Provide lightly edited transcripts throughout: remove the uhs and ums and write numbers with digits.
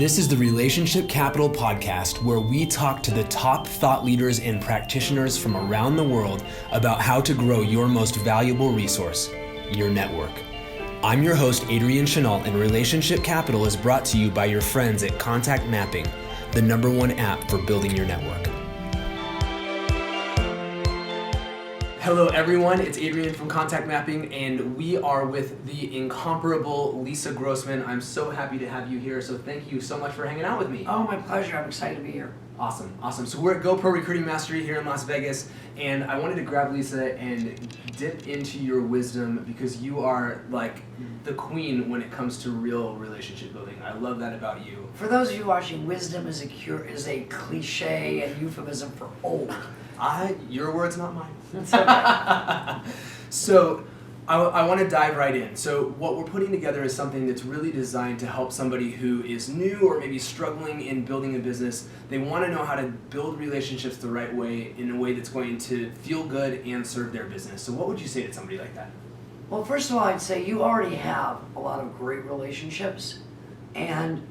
This is the Relationship Capital Podcast, where we talk to the top thought leaders and practitioners from around the world about how to grow your most valuable resource, your network. I'm your host, Adrian Chenault, and Relationship Capital is brought to you by your friends at Contact Mapping, the #1 app for building your network. Hello everyone, it's Adrian from Contact Mapping, and we are with the incomparable Lisa Grossman. I'm so happy to have you here, so thank you so much for hanging out with me. Oh, my pleasure. I'm excited to be here. Awesome. So we're at GoPro Recruiting Mastery here in Las Vegas, and I wanted to grab Lisa and dip into your wisdom because you are like the queen when it comes to real relationship building. I love that about you. For those of you watching, wisdom is a cliche and euphemism for old. Your words, not mine. It's okay. So I want to dive right in. So what we're putting together is something that's really designed to help somebody who is new or maybe struggling in building a business. They want to know how to build relationships the right way, in a way that's going to feel good and serve their business. So what would you say to somebody like that? Well, first of all, I'd say you already have a lot of great relationships, and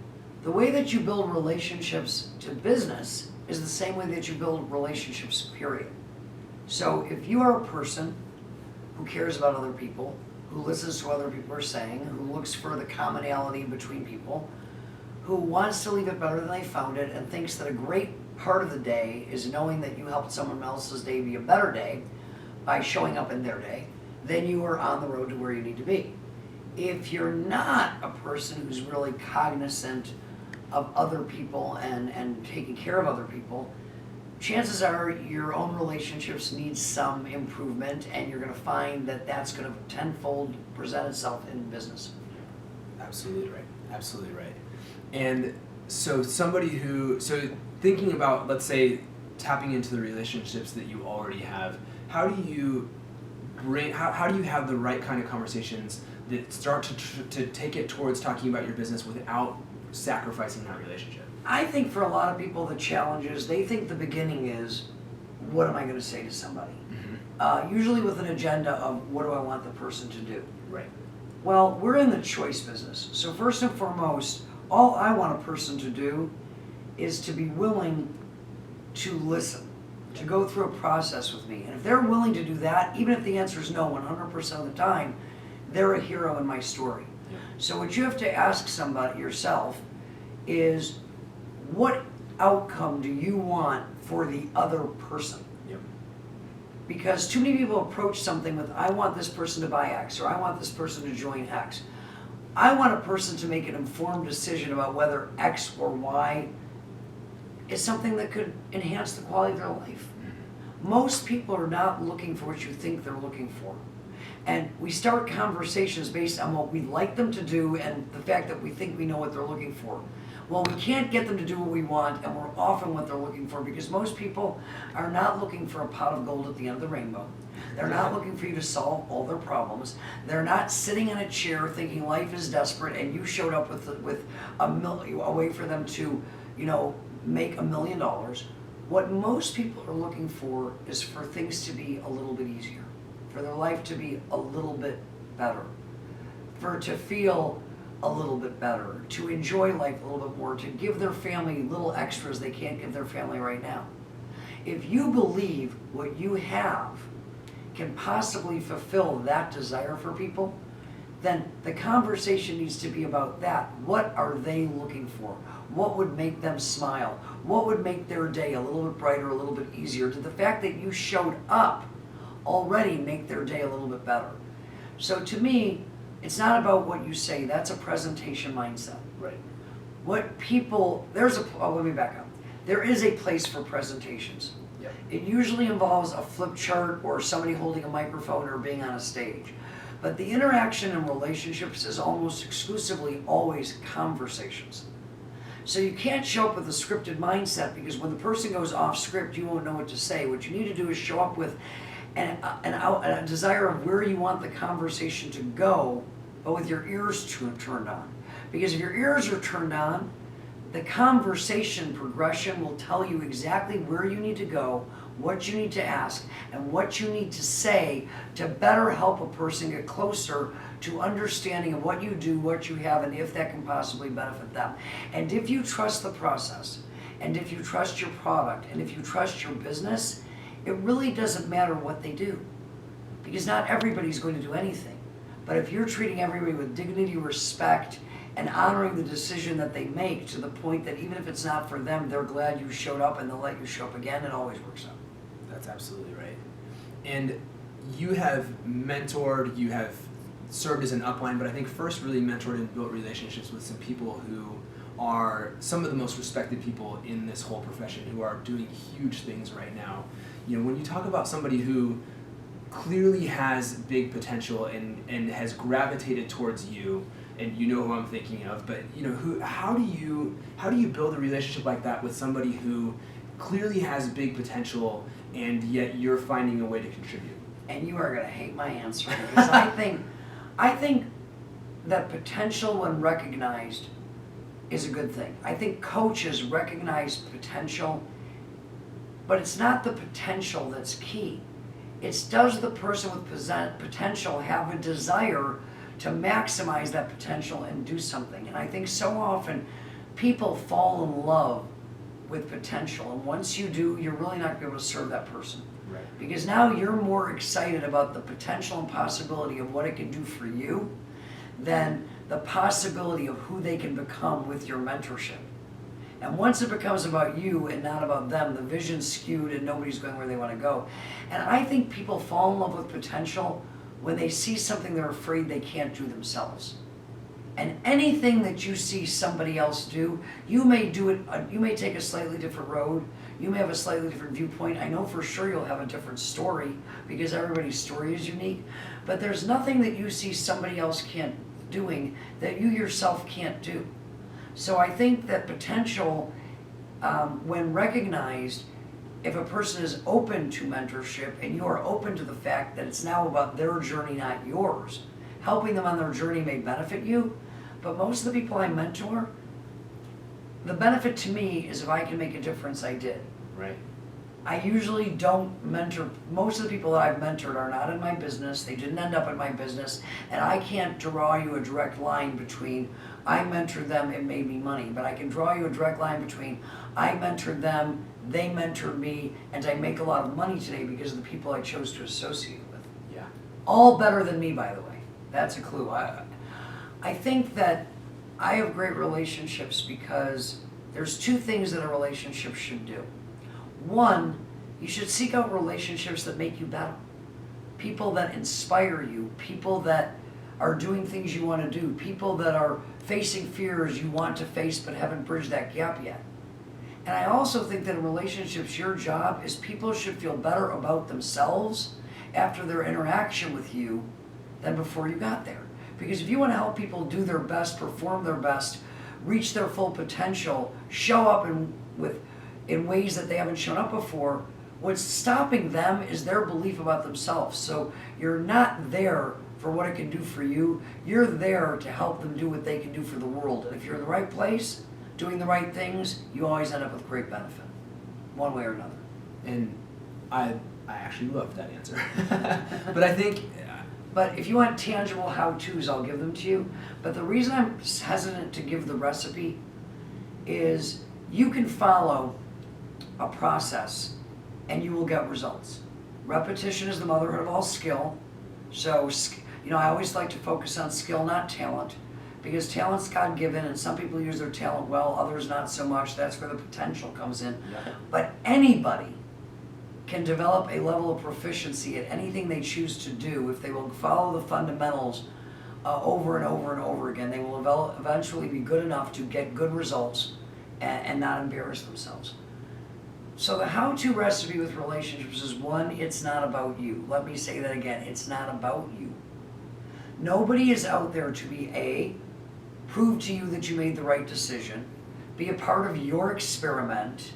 the way that you build relationships to business is the same way that you build relationships, period. So if you are a person who cares about other people, who listens to what other people are saying, who looks for the commonality between people, who wants to leave it better than they found it, and thinks that a great part of the day is knowing that you helped someone else's day be a better day by showing up in their day, then you are on the road to where you need to be. If you're not a person who's really cognizant of other people and taking care of other people, chances are your own relationships need some improvement, and you're going to find that that's going to tenfold present itself in business. Absolutely right. And so thinking about, let's say, tapping into the relationships that you already have, how do you have the right kind of conversations that start to take it towards talking about your business without sacrificing that relationship? I think for a lot of people, the challenge is they think the beginning is, what am I going to say to somebody? Mm-hmm. Usually with an agenda of, what do I want the person to do? Right. Well, we're in the choice business. So first and foremost, all I want a person to do is to be willing to listen, to go through a process with me. And if they're willing to do that, even if the answer is no 100% of the time, they're a hero in my story. Yeah. So what you have to ask somebody yourself is, what outcome do you want for the other person? Yep. Because too many people approach something with, I want this person to buy X, or I want this person to join X. I want a person to make an informed decision about whether X or Y is something that could enhance the quality of their life. Mm-hmm. Most people are not looking for what you think they're looking for. And we start conversations based on what we'd like them to do and the fact that we think we know what they're looking for. Well, we can't get them to do what we want, and we're often what they're looking for, because most people are not looking for a pot of gold at the end of the rainbow. They're not looking for you to solve all their problems. They're not sitting in a chair thinking life is desperate and you showed up with a way for them to, make $1 million. What most people are looking for is for things to be a little bit easier, for their life to be a little bit better, for it to feel a little bit better, to enjoy life a little bit more, to give their family little extras they can't give their family right now. If you believe what you have can possibly fulfill that desire for people, then the conversation needs to be about that. What are they looking for? What would make them smile? What would make their day a little bit brighter, a little bit easier? Did the fact that you showed up already make their day a little bit better? So to me, it's not about what you say. That's a presentation mindset. Right. Let me back up. There is a place for presentations. Yep. It usually involves a flip chart or somebody holding a microphone or being on a stage. But the interaction in relationships is almost exclusively always conversations. So you can't show up with a scripted mindset, because when the person goes off script, you won't know what to say. What you need to do is show up with a desire of where you want the conversation to go, but with your ears turned on. Because if your ears are turned on, the conversation progression will tell you exactly where you need to go, what you need to ask, and what you need to say to better help a person get closer to understanding of what you do, what you have, and if that can possibly benefit them. And if you trust the process, and if you trust your product, and if you trust your business, it really doesn't matter what they do. Because not everybody's going to do anything. But if you're treating everybody with dignity, respect, and honoring the decision that they make to the point that even if it's not for them, they're glad you showed up and they'll let you show up again, it always works out. That's absolutely right. And you have mentored, you have served as an upline, but I think first really mentored and built relationships with some people who are some of the most respected people in this whole profession, who are doing huge things right now. You know, when you talk about somebody who clearly has big potential and has gravitated towards you, and you know who I'm thinking of, but you know, how do you build a relationship like that with somebody who clearly has big potential and yet you're finding a way to contribute? And you are going to hate my answer, because I think that potential, when recognized, is a good thing. I think coaches recognize potential, but it's not the potential that's key. It's, does the person with potential have a desire to maximize that potential and do something? And I think so often people fall in love with potential, and once you do, you're really not going to be able to serve that person. Right. Because now you're more excited about the potential and possibility of what it can do for you than the possibility of who they can become with your mentorship. And once it becomes about you and not about them, the vision's skewed and nobody's going where they want to go. And I think people fall in love with potential when they see something they're afraid they can't do themselves. And anything that you see somebody else do, you may do it, you may take a slightly different road, you may have a slightly different viewpoint. I know for sure you'll have a different story, because everybody's story is unique, but there's nothing that you see somebody else can't doing that you yourself can't do. So I think that potential, when recognized, if a person is open to mentorship and you are open to the fact that it's now about their journey, not yours, helping them on their journey may benefit you, but most of the people I mentor, the benefit to me is if I can make a difference, I did. Right. I usually don't mentor, most of the people that I've mentored are not in my business, they didn't end up in my business, and I can't draw you a direct line between I mentored them, it made me money, but I can draw you a direct line between I mentored them, they mentored me, and I make a lot of money today because of the people I chose to associate with. Yeah. All better than me, by the way. That's a clue. I think that I have great relationships because there's two things that a relationship should do. One, you should seek out relationships that make you better. People that inspire you, people that are doing things you want to do, people that are facing fears you want to face but haven't bridged that gap yet. And I also think that in relationships, your job is people should feel better about themselves after their interaction with you than before you got there. Because if you want to help people do their best, perform their best, reach their full potential, show up in ways that they haven't shown up before, what's stopping them is their belief about themselves. So you're not there for what it can do for you, you're there to help them do what they can do for the world. And if you're in the right place, doing the right things, you always end up with great benefit, one way or another. And I actually loved that answer. But I think... But if you want tangible how-tos, I'll give them to you. But the reason I'm hesitant to give the recipe is you can follow a process and you will get results. Repetition is the motherhood of all skill. So, you know, I always like to focus on skill, not talent, because talent's God-given and some people use their talent well, others not so much. That's where the potential comes in. Yeah. But anybody can develop a level of proficiency at anything they choose to do if they will follow the fundamentals over and over and over again. They will eventually be good enough to get good results and not embarrass themselves. So the how-to recipe with relationships is, one, it's not about you. Let me say that again, it's not about you. Nobody is out there to be A, prove to you that you made the right decision, be a part of your experiment,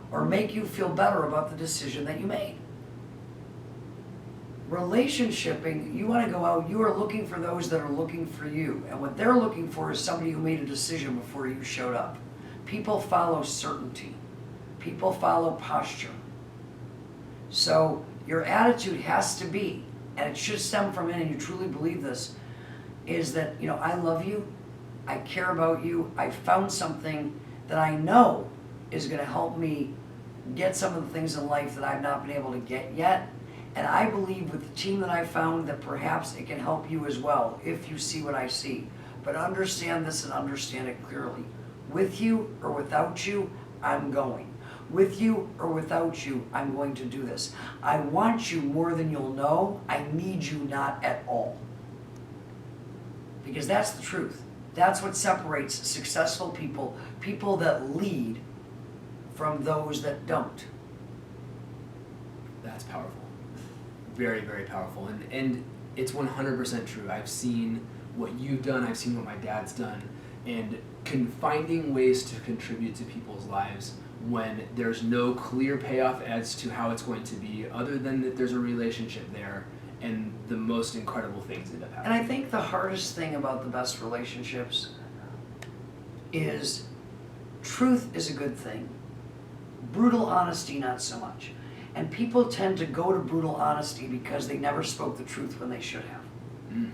or make you feel better about the decision that you made. Relationshiping, you want to go out, you are looking for those that are looking for you. And what they're looking for is somebody who made a decision before you showed up. People follow certainty. People follow posture. So your attitude has to be, and it should stem from in, and you truly believe this, is that, I love you, I care about you, I found something that I know is going to help me get some of the things in life that I've not been able to get yet. And I believe with the team that I found that perhaps it can help you as well if you see what I see. But understand this and understand it clearly. With you or without you, I'm going. With you or without you, I'm going to do this. I want you more than you'll know. I need you not at all. Because that's the truth. That's what separates successful people, people that lead, from those that don't. That's powerful. Very, very powerful. And it's 100% true. I've seen what you've done, I've seen what my dad's done, and finding ways to contribute to people's lives when there's no clear payoff as to how it's going to be, other than that there's a relationship there, and the most incredible things end up happening. And I think the hardest thing about the best relationships is truth is a good thing. Brutal honesty, not so much. And people tend to go to brutal honesty because they never spoke the truth when they should have. Mm.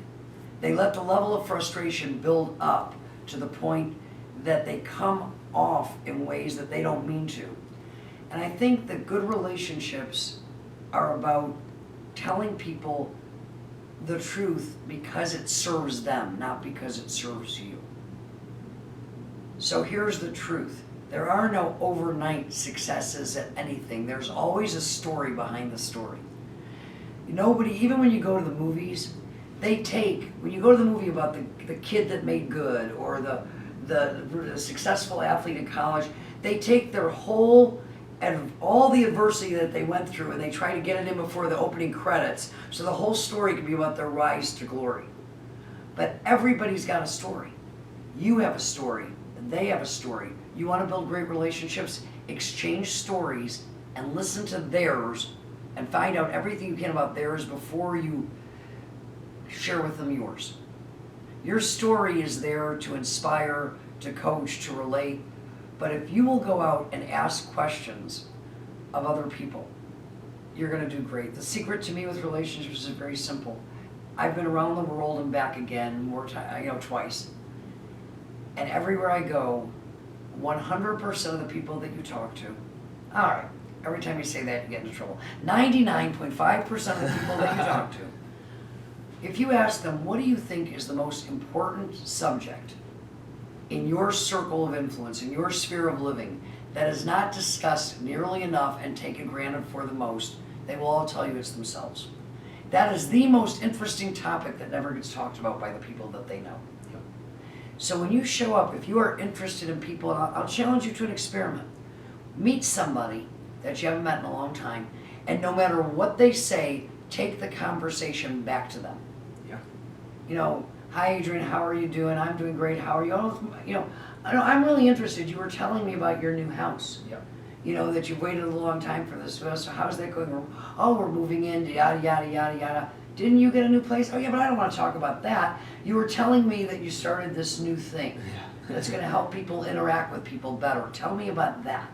They let the level of frustration build up to the point that they come off in ways that they don't mean to. And I think that good relationships are about telling people the truth because it serves them, not because it serves you. So here's the truth. There are no overnight successes at anything. There's always a story behind the story. Nobody, even when you go to the movies, when you go to the movie about the kid that made good or the successful athlete in college, they take their whole, and all the adversity that they went through, and they try to get it in before the opening credits, so the whole story can be about their rise to glory. But everybody's got a story. You have a story, and they have a story. You want to build great relationships? Exchange stories and listen to theirs and find out everything you can about theirs before you share with them yours. Your story is there to inspire, to coach, to relate. But if you will go out and ask questions of other people, you're going to do great. The secret to me with relationships is very simple. I've been around the world and back again twice. And everywhere I go, 100% of the people that you talk to, all right, every time you say that, you get into trouble. 99.5% of the people that you talk to, if you ask them, what do you think is the most important subject in your circle of influence, in your sphere of living, that is not discussed nearly enough and taken granted for the most, they will all tell you it's themselves. That is the most interesting topic that never gets talked about by the people that they know. So when you show up, if you are interested in people, and I'll challenge you to an experiment. Meet somebody that you haven't met in a long time, and no matter what they say, take the conversation back to them. Yeah. Hi Adrian, how are you doing? I'm doing great. How are you? I'm really interested. You were telling me about your new house. Yeah. That you've waited a long time for this. So how's that going? Oh, we're moving in, yada, yada, yada, yada. Didn't you get a new place? Oh yeah, but I don't want to talk about that. You were telling me that you started this new thing that's going to help people interact with people better. Tell me about that.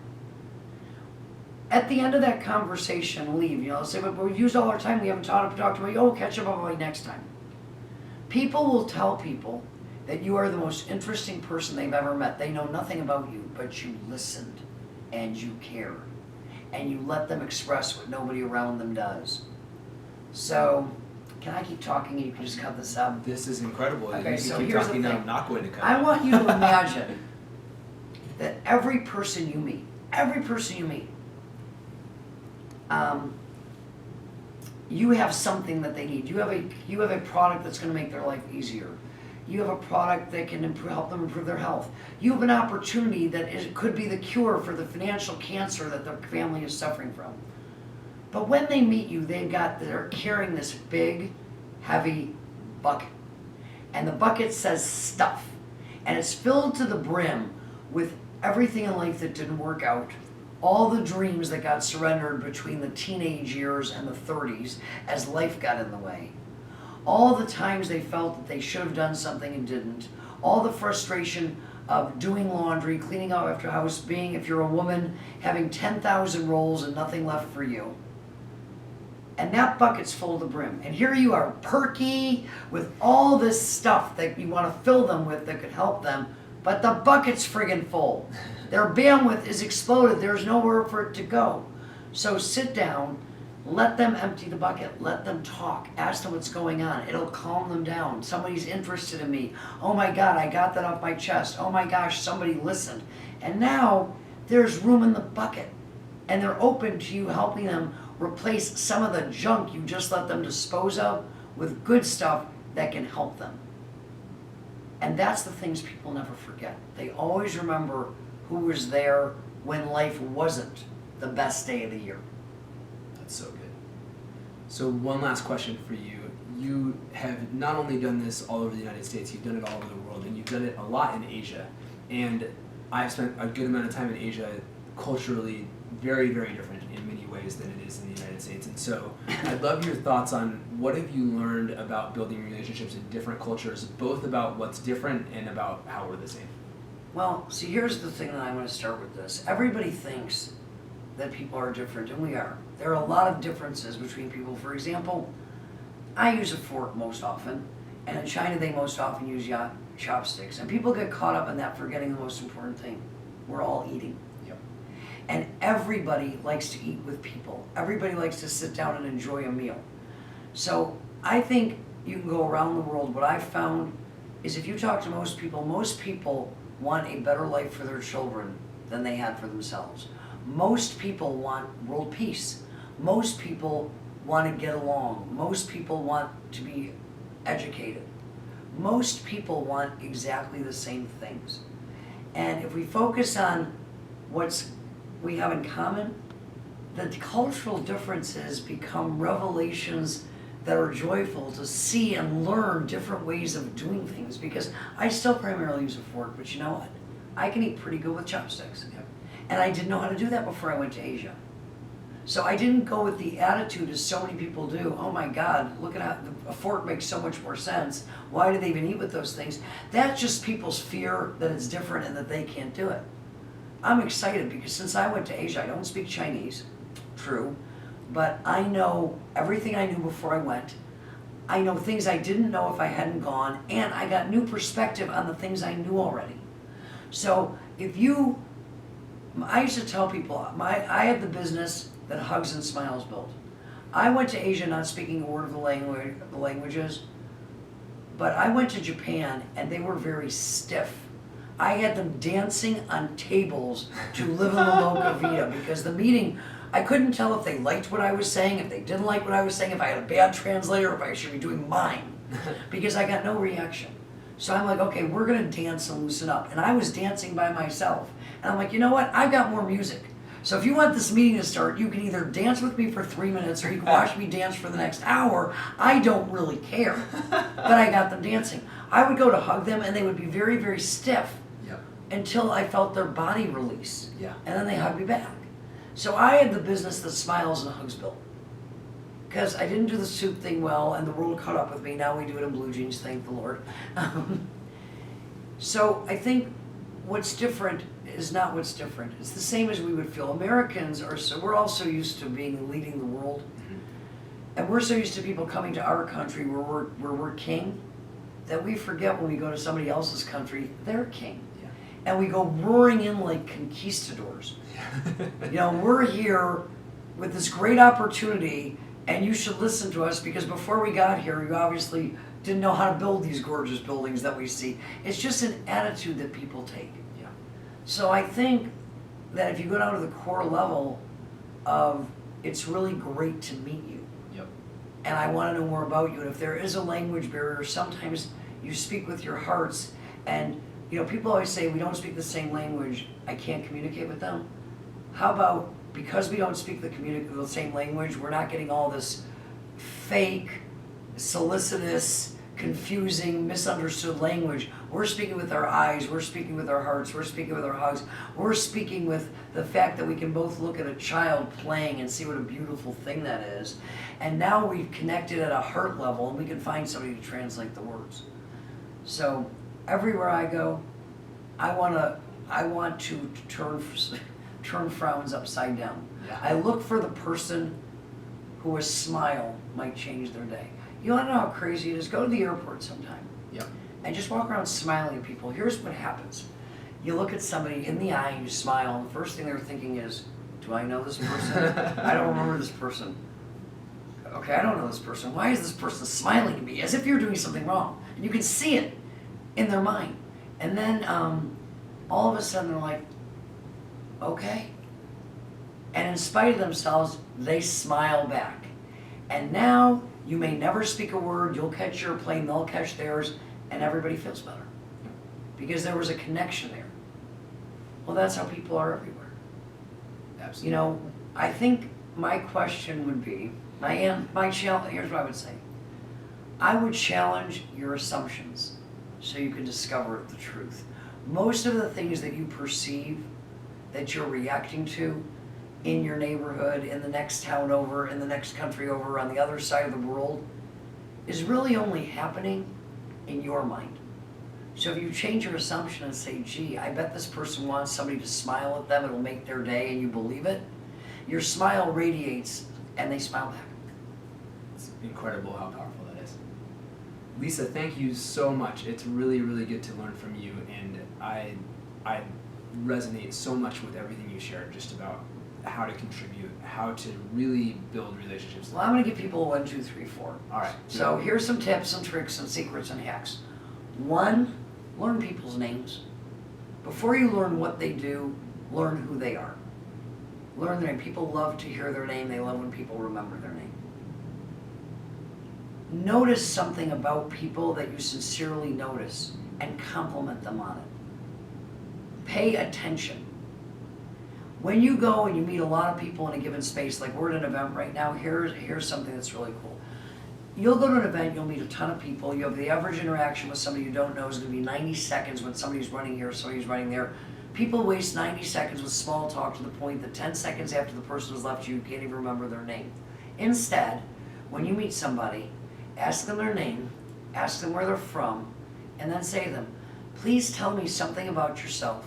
At the end of that conversation, leave. Say, but we've used all our time. We haven't talked about you. Oh, catch up on me next time. People will tell people that you are the most interesting person they've ever met. They know nothing about you, but you listened and you cared. And you let them express what nobody around them does. So, can I keep talking and you can just cut this out? This is incredible. Okay, you so keep here's talking, the then thing. I'm not going to cut. I want you to imagine that every person you meet, you have something that they need. You have a product that's going to make their life easier. You have a product that can help them improve their health. You have an opportunity that could be the cure for the financial cancer that their family is suffering from. But when they meet you, they're carrying this big, heavy bucket. And the bucket says stuff. And it's filled to the brim with everything in life that didn't work out. All the dreams that got surrendered between the teenage years and the 30s as life got in the way. All the times they felt that they should have done something and didn't. All the frustration of doing laundry, cleaning up after house, if you're a woman, having 10,000 rolls and nothing left for you. And that bucket's full to the brim. And here you are, perky, with all this stuff that you want to fill them with that could help them, but the bucket's friggin' full. Their bandwidth is exploded. There's nowhere for it to go. So sit down, let them empty the bucket, let them talk, ask them what's going on. It'll calm them down. Somebody's interested in me. Oh my God, I got that off my chest. Oh my gosh, somebody listened. And now there's room in the bucket. And they're open to you helping them replace some of the junk you just let them dispose of with good stuff that can help them. And that's the things people never forget. They always remember who was there when life wasn't the best day of the year. That's so good. So one last question for you. You have not only done this all over the United States, you've done it all over the world, and you've done it a lot in Asia. And I've spent a good amount of time in Asia, culturally very, very different in many ways than it is in the United States. And so I'd love your thoughts on what have you learned about building relationships in different cultures, both about what's different and about how we're the same. Well, see, here's the thing that I'm going to start with this. Everybody thinks that people are different, and we are. There are a lot of differences between people. For example, I use a fork most often, and in China they most often use chopsticks. And people get caught up in that, forgetting the most important thing. We're all eating. And everybody likes to eat with people. Everybody likes to sit down and enjoy a meal. So I think you can go around the world. What I've found is if you talk to most people want a better life for their children than they had for themselves. Most people want world peace. Most people want to get along. Most people want to be educated. Most people want exactly the same things. And if we focus on what's we have in common, the cultural differences become revelations that are joyful to see and learn different ways of doing things, because I still primarily use a fork, but you know what? I can eat pretty good with chopsticks. Yep. And I didn't know how to do that before I went to Asia. So I didn't go with the attitude as so many people do, oh my God, look at how a fork makes so much more sense. Why do they even eat with those things? That's just people's fear that it's different and that they can't do it. I'm excited because since I went to Asia, I don't speak Chinese, true, but I know everything I knew before I went. I know things I didn't know if I hadn't gone, and I got new perspective on the things I knew already. So I used to tell people, I had the business that Hugs and Smiles built. I went to Asia not speaking a word of the languages, but I went to Japan and they were very stiff. I had them dancing on tables to live in the loca vita, because the meeting, I couldn't tell if they liked what I was saying, if they didn't like what I was saying, if I had a bad translator, if I should be doing mine, because I got no reaction. So I'm like, okay, we're gonna dance and loosen up. And I was dancing by myself. And I'm like, you know what? I've got more music. So if you want this meeting to start, you can either dance with me for 3 minutes or you can watch me dance for the next hour. I don't really care. But I got them dancing. I would go to hug them and they would be very, very stiff. Until I felt their body release. Yeah. And then they hugged me back. So I had the business that Smiles and Hugs built. Because I didn't do the suit thing well, and the world caught up with me. Now we do it in blue jeans, thank the Lord. So I think what's different is not what's different. It's the same as we would feel. Americans we're all so used to leading the world. Mm-hmm. And we're so used to people coming to our country where we're king, that we forget when we go to somebody else's country, they're king. And we go roaring in like conquistadors. You know, we're here with this great opportunity, and you should listen to us, because before we got here, you obviously didn't know how to build these gorgeous buildings that we see. It's just an attitude that people take. Yeah. So I think that if you go down to the core level of, it's really great to meet you. Yep. And I want to know more about you. And if there is a language barrier, sometimes you speak with your hearts, and you know, people always say we don't speak the same language, I can't communicate with them. How about, because we don't speak the same language, we're not getting all this fake, solicitous, confusing, misunderstood language. We're speaking with our eyes, we're speaking with our hearts, we're speaking with our hugs, we're speaking with the fact that we can both look at a child playing and see what a beautiful thing that is. And now we've connected at a heart level, and we can find somebody to translate the words. So everywhere I go, I want to turn frowns upside down. Yeah. I look for the person who a smile might change their day. You want to know how crazy it is? Go to the airport sometime. Yep. And just walk around smiling at people. Here's what happens. You look at somebody in the eye and you smile, and the first thing they're thinking is, do I know this person? I don't remember this person. Okay, I don't know this person. Why is this person smiling at me? As if you're doing something wrong. And you can see it in their mind. And then all of a sudden they're like, okay. And in spite of themselves, they smile back. And now you may never speak a word, you'll catch your plane, they'll catch theirs, and everybody feels better. Because there was a connection there. Well, that's how people are everywhere. Absolutely. You know, I think my question would be, my challenge, here's what I would say. I would challenge your assumptions so you can discover the truth. Most of the things that you perceive that you're reacting to in your neighborhood, in the next town over, in the next country over, on the other side of the world, is really only happening in your mind. So if you change your assumption and say, gee, I bet this person wants somebody to smile at them, it'll make their day, and you believe it, your smile radiates and they smile back. It's incredible how powerful that is. Lisa, thank you so much. It's really, really good to learn from you, and I resonate so much with everything you shared just about how to contribute, how to really build relationships. Well, I'm going to give people 1, 2, 3, 4. All right. So here's some tips and tricks and secrets and hacks. 1, learn people's names. Before you learn what they do, learn who they are. Learn their name. People love to hear their name. They love when people remember their name. Notice something about people that you sincerely notice and compliment them on it. Pay attention. When you go and you meet a lot of people in a given space, like we're at an event right now, here's something that's really cool. You'll go to an event, you'll meet a ton of people, you have the average interaction with somebody you don't know is going to be 90 seconds when somebody's running here, somebody's running there. People waste 90 seconds with small talk to the point that 10 seconds after the person has left you can't even remember their name. Instead, when you meet somebody, ask them their name, ask them where they're from, and then say to them, please tell me something about yourself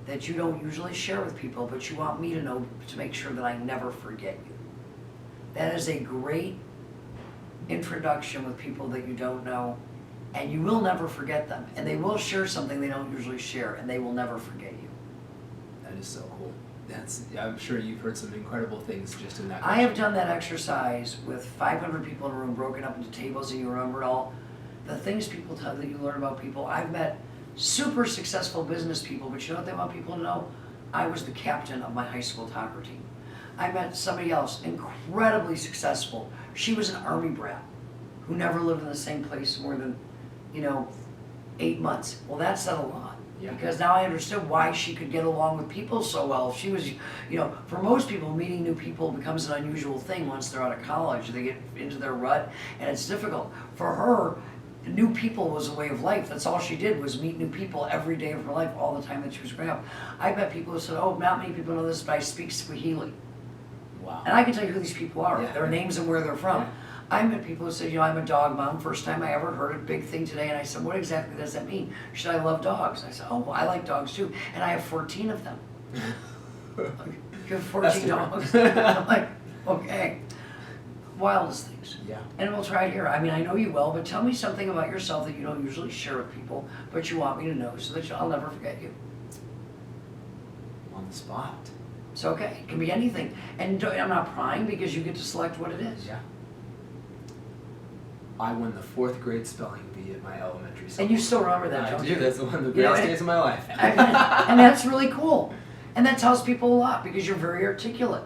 that you don't usually share with people, but you want me to know to make sure that I never forget you. That is a great introduction with people that you don't know, and you will never forget them. And they will share something they don't usually share, and they will never forget you. That is so cool. I'm sure you've heard some incredible things just in that. I have done that exercise with 500 people in a room broken up into tables, and you remember it all. The things people tell that you learn about people. I've met super successful business people, but you know what they want people to know? I was the captain of my high school soccer team. I met somebody else, incredibly successful. She was an army brat who never lived in the same place more than, 8 months. Well, that said a lot. Yeah. Because now I understood why she could get along with people so well. She was, for most people, meeting new people becomes an unusual thing once they're out of college. They get into their rut, and it's difficult. For her, new people was a way of life. That's all she did was meet new people every day of her life, all the time that she was growing up. I met people who said, oh, not many people know this, but I speak Swahili. Wow. And I can tell you who these people are, Yeah. their names and where they're from. Yeah. I met people who said, I'm a dog mom, first time I ever heard a big thing today, and I said, what exactly does that mean? She said, I love dogs. I said, oh, well, I like dogs too, and I have 14 of them. You have 14 dogs? I'm like, okay. Wildest things. Yeah. And we'll try it here. I mean, I know you well, but tell me something about yourself that you don't usually share with people, but you want me to know so that I'll never forget you. On the spot. It's okay. It can be anything. And I'm not prying because you get to select what it is. Yeah. I won the 4th grade spelling bee at my elementary school. And you still remember that, I don't do. you? That's one of the greatest days of my life. And that's really cool. And that tells people a lot because you're very articulate.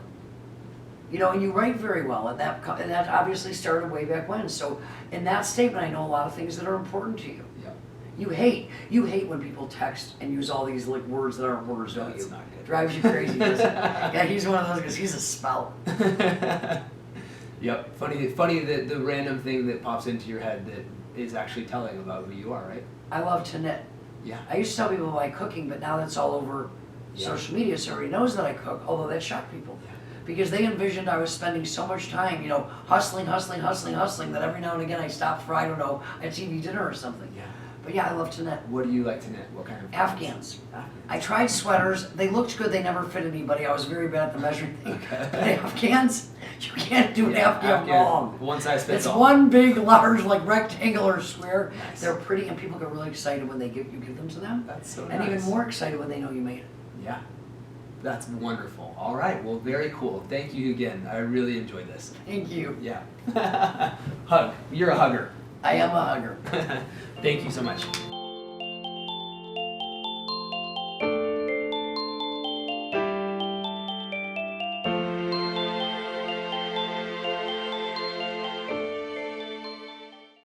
And you write very well, and that obviously started way back when. So in that statement, I know a lot of things that are important to you. Yeah. You hate when people text and use all these like words that aren't words, don't you? That's not good. Drives you crazy, doesn't it? Yeah, he's one of those because he's a speller. Yep. Funny that the random thing that pops into your head that is actually telling about who you are, right? I love to knit. Yeah. I used to tell people about cooking, but now that's all over social media, so everybody knows that I cook, although that shocked people. Yeah. Because they envisioned I was spending so much time, hustling, that every now and again I stopped for, a TV dinner or something. Yeah. But yeah, I love to knit. What do you like to knit? What kind of Afghans. Afghans. I tried sweaters. They looked good. They never fit anybody. I was very bad at the measuring thing. Okay. But Afghans, you can't do an Afghan wrong. One size fits It's all. one big, large, like rectangular square. Nice. They're pretty, and people get really excited when you give them to them. That's so And nice. even more excited when they know you made it. Yeah. That's wonderful. All right. Well, very cool. Thank you again. I really enjoyed this. Thank you. Yeah. Hug. You're a hugger. I am a hugger. Thank you so much.